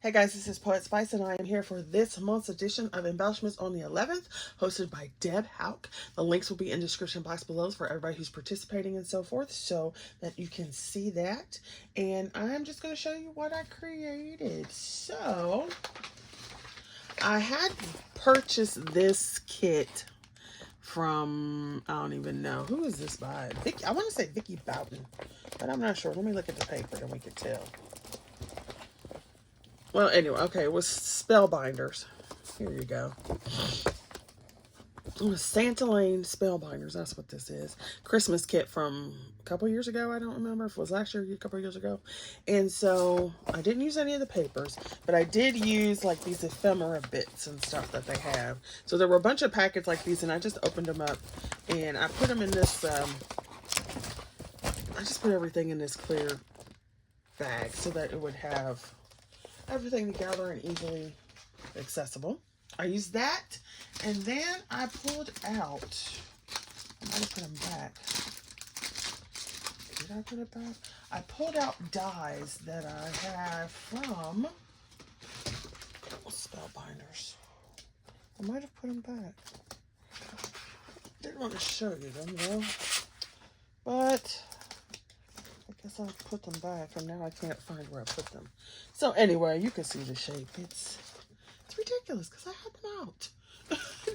Hey guys, this is Poet Spice, and I am here for this month's edition of Embellishments on the 11th, hosted by Deb Hauk. The links will be in the description box below for everybody who's participating and so forth, so that you can see that. And I'm just going to show you what I created. So, I had purchased this kit from, I don't even know, who is this by? Vicky, I want to say Vicky Boughton, but I'm not sure. Let me look at the paper, then we can tell. Well, anyway, okay, it was Spellbinders. Here you go. It was Santa Lane Spellbinders. That's what this is. Christmas kit from a couple years ago. I don't remember if it was last year or a couple years ago. And so I didn't use any of the papers, but I did use like these ephemera bits and stuff that they have. So there were a bunch of packets like these, and I just opened them up and I put them in this, I just put everything in this clear bag so that it would have everything together and easily accessible. I used that, and then I pulled out, I might have put them back. Did I put it back? I pulled out dies that I have from Spellbinders. I might have put them back. Didn't want to show you them though, but I guess I'll put them back, and now I can't find where I put them. So anyway, you can see the shape. It's ridiculous because I had them out.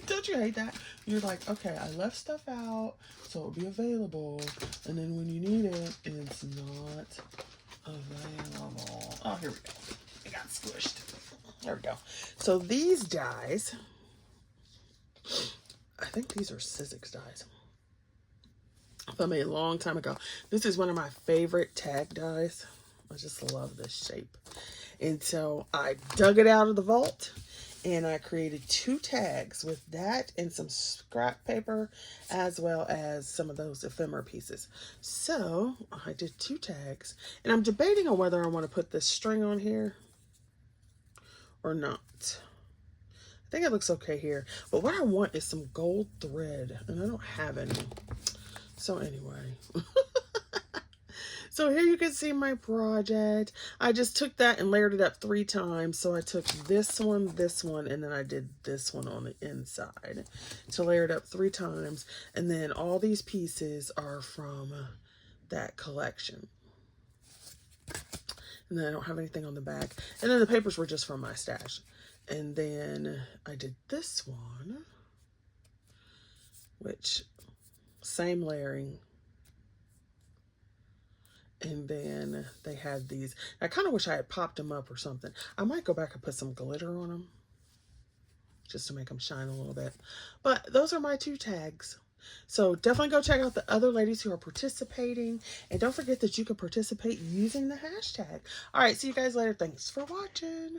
Don't you hate that? You're like, okay, I left stuff out so it'll be available, and then when you need it, it's not available. Oh, here we go. It got squished. There we go. So these dies, I think these are Sizzix dies. I made a long time ago. This is one of my favorite tag dies. I just love this shape. And so I dug it out of the vault and I created 2 tags with that and some scrap paper as well as some of those ephemera pieces. So I did 2 tags, and I'm debating on whether I want to put this string on here or not. I think it looks okay here, but what I want is some gold thread, and I don't have any. So anyway, so here you can see my project. I just took that and layered it up 3 times. So I took this one, and then I did this one on the inside to layer it up 3 times. And then all these pieces are from that collection. And then I don't have anything on the back. And then the papers were just from my stash. And then I did this one, which same layering. And then they had these. I kind of wish I had popped them up or something. I might go back and put some glitter on them just to make them shine a little bit. But those are my 2 tags. So definitely go check out the other ladies who are participating. And don't forget that you can participate using the hashtag. All right, see you guys later. Thanks for watching.